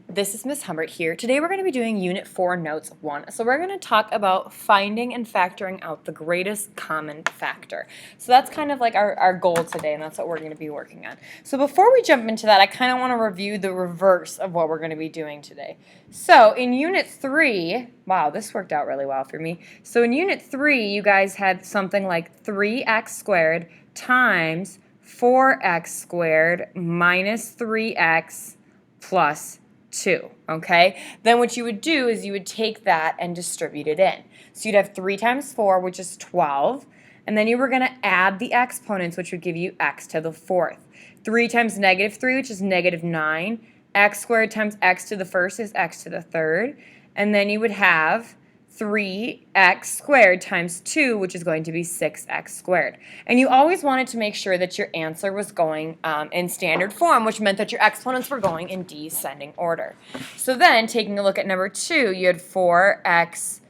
This is Ms. Humbert here. Today we're going to be doing Unit 4 Notes 1. So we're going to talk about finding and factoring out the greatest common factor. So that's kind of like our goal today, and that's what we're going to be working on. So before we jump into that, I kind of want to review the reverse of what we're going to be doing today. So in Unit 3, wow, this worked out really well for me. So in Unit 3, you guys had something like 3x squared times 4x squared minus 3x plus 2, okay? Then what you would do is you would take that and distribute it in. So you'd have 3 times 4, which is 12, and then you were going to add the exponents, which would give you x to the 4th. 3 times negative 3, which is negative 9. X squared times x to the 1st is x to the 3rd. And then you would have 3x squared times 2, which is going to be 6x squared. And you always wanted to make sure that your answer was going in standard form, which meant that your exponents were going in descending order. So then, taking a look at number 2, you had 4x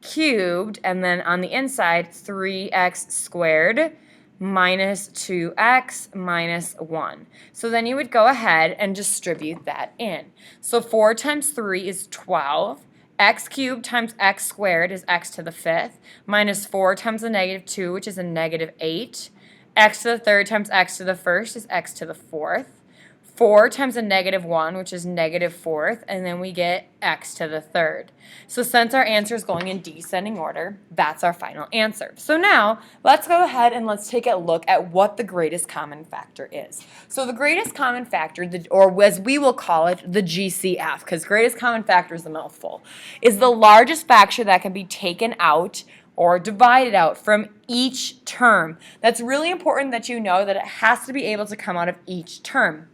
cubed, and then on the inside, 3x squared minus 2x minus 1. So then you would go ahead and distribute that in. So 4 times 3 is 12. X cubed times x squared is x to the 5th, minus 4 times a negative 2, which is a negative 8. X to the 3rd times x to the 1st is x to the 4th. 4 times a negative 1, which is negative 4th, and then we get x to the 3rd. So since our answer is going in descending order, that's our final answer. So now, let's go ahead and let's take a look at what the greatest common factor is. So the greatest common factor, or as we will call it, the GCF, because greatest common factor is a mouthful, is the largest factor that can be taken out or divided out from each term. That's really important that you know that it has to be able to come out of each term.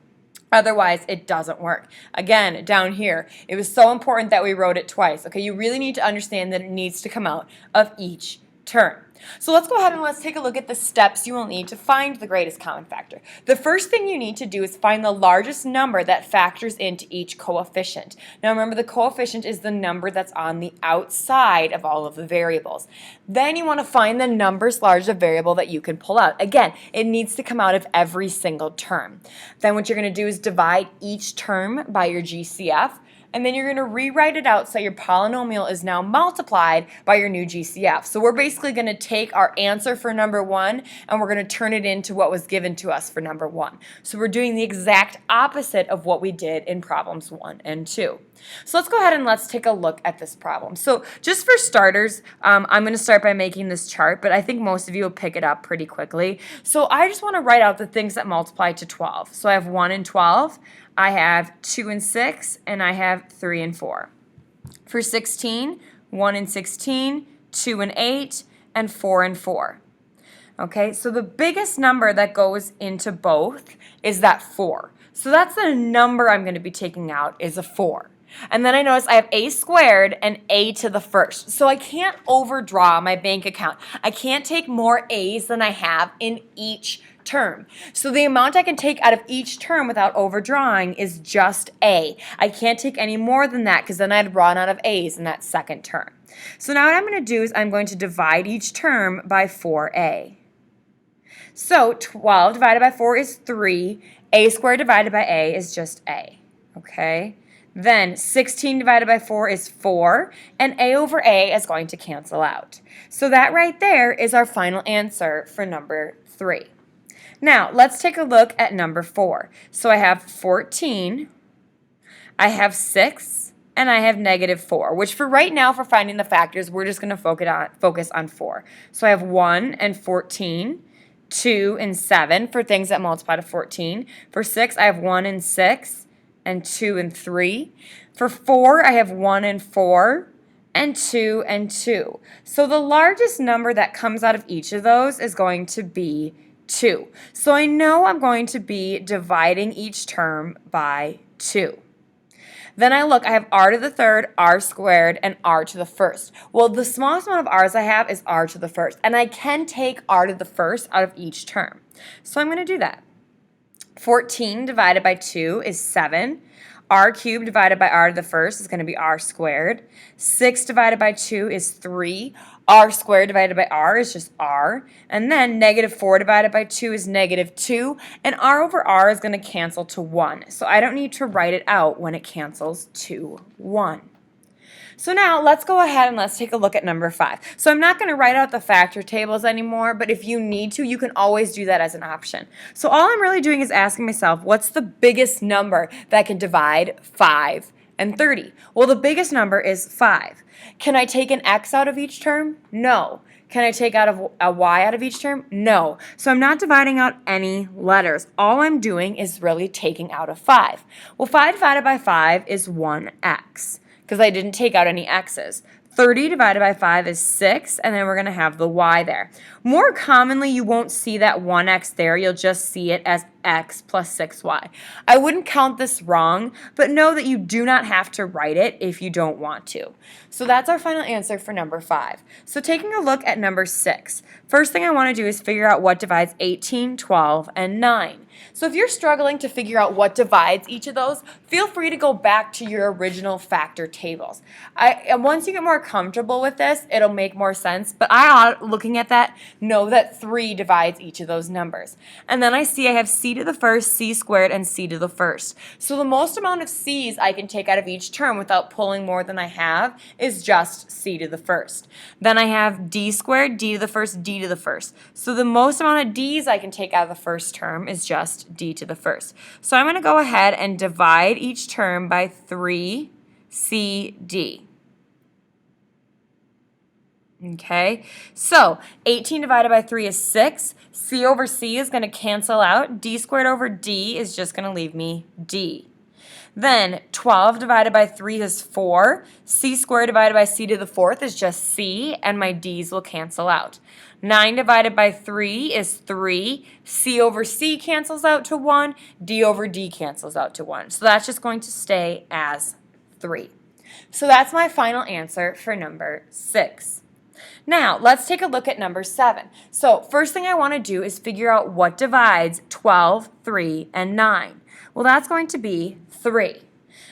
Otherwise, it doesn't work. Again, down here, it was so important that we wrote it twice. Okay, you really need to understand that it needs to come out of each term. So let's go ahead and let's take a look at the steps you will need to find the greatest common factor. The first thing you need to do is find the largest number that factors into each coefficient. Now remember, the coefficient is the number that's on the outside of all of the variables. Then you want to find the numbers largest variable that you can pull out. Again, it needs to come out of every single term. Then what you're going to do is divide each term by your GCF. And then you're going to rewrite it out so your polynomial is now multiplied by your new GCF. So we're basically going to take our answer for number 1 and we're going to turn it into what was given to us for number 1. So we're doing the exact opposite of what we did in problems 1 and 2. So let's go ahead and let's take a look at this problem. So just for starters, I'm going to start by making this chart, but I think most of you will pick it up pretty quickly. So I just want to write out the things that multiply to 12. So I have 1 and 12. I have 2 and 6, and I have 3 and 4. For 16, 1 and 16, 2 and 8, and 4 and 4. Okay, so the biggest number that goes into both is that 4. So that's the number I'm going to be taking out is a 4. And then I notice I have a squared and a to the 1st. So I can't overdraw my bank account. I can't take more a's than I have in each term. So the amount I can take out of each term without overdrawing is just a. I can't take any more than that because then I'd run out of a's in that second term. So now what I'm going to do is I'm going to divide each term by 4a. So 12 divided by 4 is 3. A squared divided by a is just a. Okay? Then 16 divided by 4 is 4, and a over a is going to cancel out. So that right there is our final answer for number 3. Now, let's take a look at number 4. So I have 14, I have 6, and I have negative 4, which for right now, for finding the factors, we're just going to focus on 4. So I have 1 and 14, 2 and 7 for things that multiply to 14. For 6, I have 1 and 6, and 2 and 3. For 4, I have 1 and 4, and 2 and 2. So the largest number that comes out of each of those is going to be 2. So I know I'm going to be dividing each term by 2. Then I look, I have r to the 3rd, r squared, and r to the 1st. Well, the smallest amount of r's I have is r to the 1st, and I can take r to the 1st out of each term. So I'm going to do that. 14 divided by 2 is 7. R cubed divided by r to the 1st is going to be r squared. 6 divided by 2 is 3. R squared divided by R is just R. And then negative 4 divided by 2 is negative 2. And R over R is going to cancel to 1. So I don't need to write it out when it cancels to 1. So now let's go ahead and let's take a look at number 5. So I'm not going to write out the factor tables anymore, but if you need to, you can always do that as an option. So all I'm really doing is asking myself, what's the biggest number that can divide 5 and 30? Well, the biggest number is 5. Can I take an x out of each term? No. Can I take out a y out of each term? No. So I'm not dividing out any letters. All I'm doing is really taking out a 5. Well, 5 divided by 5 is 1x, because I didn't take out any x's. 30 divided by 5 is 6, and then we're going to have the y there. More commonly, you won't see that 1x there. You'll just see it as x plus 6y. I wouldn't count this wrong, but know that you do not have to write it if you don't want to. So that's our final answer for number 5. So taking a look at number 6, first thing I want to do is figure out what divides 18, 12, and 9. So if you're struggling to figure out what divides each of those, feel free to go back to your original factor tables. Once you get more comfortable with this, it'll make more sense, but looking at that, know that 3 divides each of those numbers. And then I see I have c to the first, c squared, and c to the first. So the most amount of c's I can take out of each term without pulling more than I have is just c to the first. Then I have d squared, d to the first, d to the first. So the most amount of d's I can take out of the first term is just d to the first. So I'm going to go ahead and divide each term by 3cd. Okay, so 18 divided by 3 is 6. C over c is going to cancel out. D squared over d is just going to leave me d. Then 12 divided by 3 is 4. C squared divided by c to the fourth is just c, and my d's will cancel out. 9 divided by 3 is 3. C over c cancels out to 1. D over d cancels out to 1. So that's just going to stay as 3. So that's my final answer for number 6. Now, let's take a look at number 7. So first thing I want to do is figure out what divides 12, 3, and 9. Well, that's going to be 3.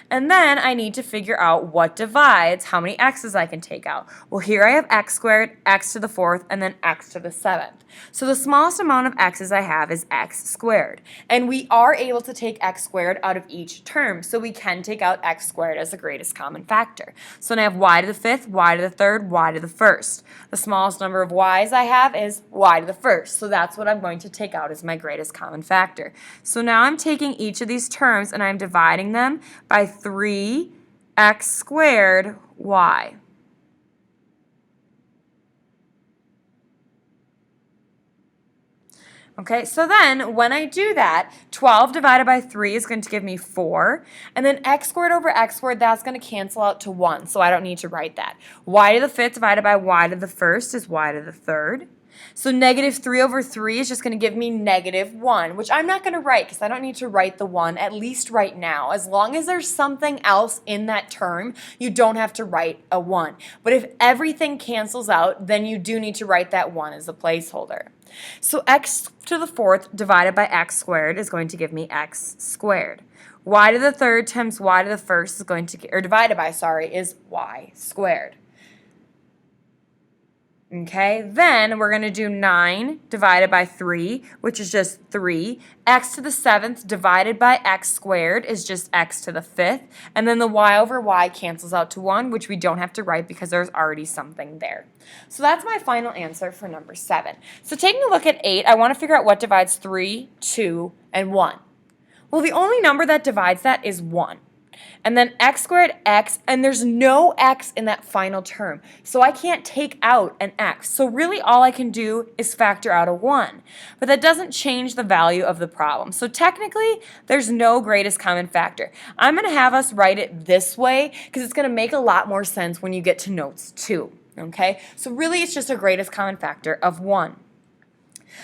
And then I need to figure out what divides how many x's I can take out. Well, here I have x squared, x to the fourth, and then x to the seventh. So the smallest amount of x's I have is x squared. And we are able to take x squared out of each term, so we can take out x squared as the greatest common factor. So now I have y to the fifth, y to the third, y to the first. The smallest number of y's I have is y to the first, so that's what I'm going to take out as my greatest common factor. So now I'm taking each of these terms and I'm dividing them by 3x squared y. Okay, so then when I do that, 12 divided by 3 is going to give me 4. And then x squared over x squared, that's going to cancel out to 1, so I don't need to write that. Y to the fifth divided by y to the first is y to the third. So negative 3 over 3 is just going to give me negative 1, which I'm not going to write because I don't need to write the 1, at least right now. As long as there's something else in that term, you don't have to write a 1. But if everything cancels out, then you do need to write that 1 as a placeholder. So x to the fourth divided by x squared is going to give me x squared. Y to the third times y to the first is going to, or divided by, sorry, is y squared. Okay, then we're going to do 9 divided by 3, which is just 3. X to the seventh divided by x squared is just x to the fifth. And then the y over y cancels out to 1, which we don't have to write because there's already something there. So that's my final answer for number 7. So taking a look at 8, I want to figure out what divides 3, 2, and 1. Well, the only number that divides that is 1. And then x squared, x, and there's no x in that final term. So I can't take out an x. So really all I can do is factor out a 1. But that doesn't change the value of the problem. So technically, there's no greatest common factor. I'm going to have us write it this way because it's going to make a lot more sense when you get to notes 2. Okay? So really it's just a greatest common factor of 1.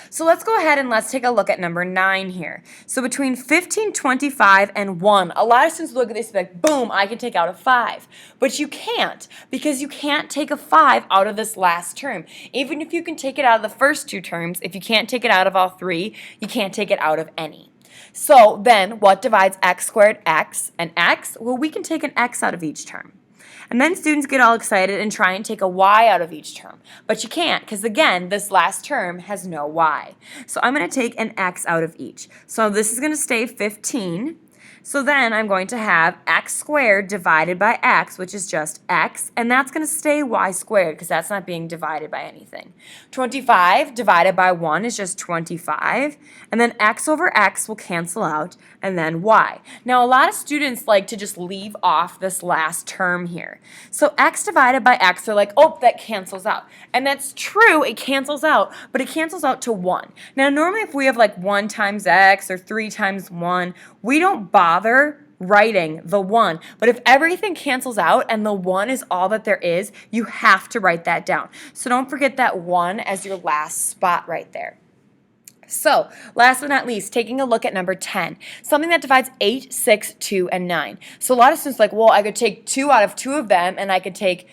So let's go ahead and let's take a look at number 9 here. So between 15, 25, and 1, a lot of students look at this and be like, boom, I can take out a 5. But you can't, because you can't take a 5 out of this last term. Even if you can take it out of the first 2 terms, if you can't take it out of all 3, you can't take it out of any. So then what divides x squared, x, and x? Well, we can take an x out of each term. And then students get all excited and try and take a y out of each term. But you can't, because again, this last term has no y. So I'm going to take an x out of each. So this is going to stay 15. So then I'm going to have x squared divided by x, which is just x, and that's going to stay y squared because that's not being divided by anything. 25 divided by 1 is just 25, and then x over x will cancel out, and then y. Now, a lot of students like to just leave off this last term here. So x divided by x, they're like, oh, that cancels out. And that's true, it cancels out, but it cancels out to 1. Now, normally if we have like 1 times x or 3 times 1, we don't bother writing the 1. But if everything cancels out and the 1 is all that there is, you have to write that down. So don't forget that 1 as your last spot right there. So, last but not least, taking a look at number 10, something that divides 8, 6, 2, and 9. So a lot of students are like, well, I could take 2 out of 2 of them, and I could take,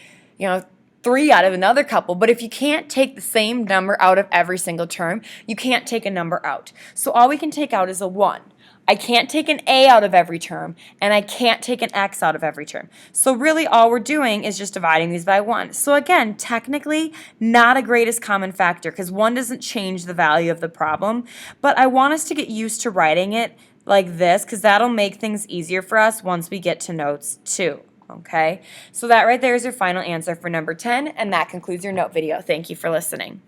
3 out of another couple. But if you can't take the same number out of every single term, you can't take a number out. So all we can take out is a 1. I can't take an A out of every term, and I can't take an X out of every term. So really all we're doing is just dividing these by 1. So again, technically not a greatest common factor because 1 doesn't change the value of the problem, but I want us to get used to writing it like this because that'll make things easier for us once we get to notes 2. Okay, so that right there is your final answer for number 10, and that concludes your note video. Thank you for listening.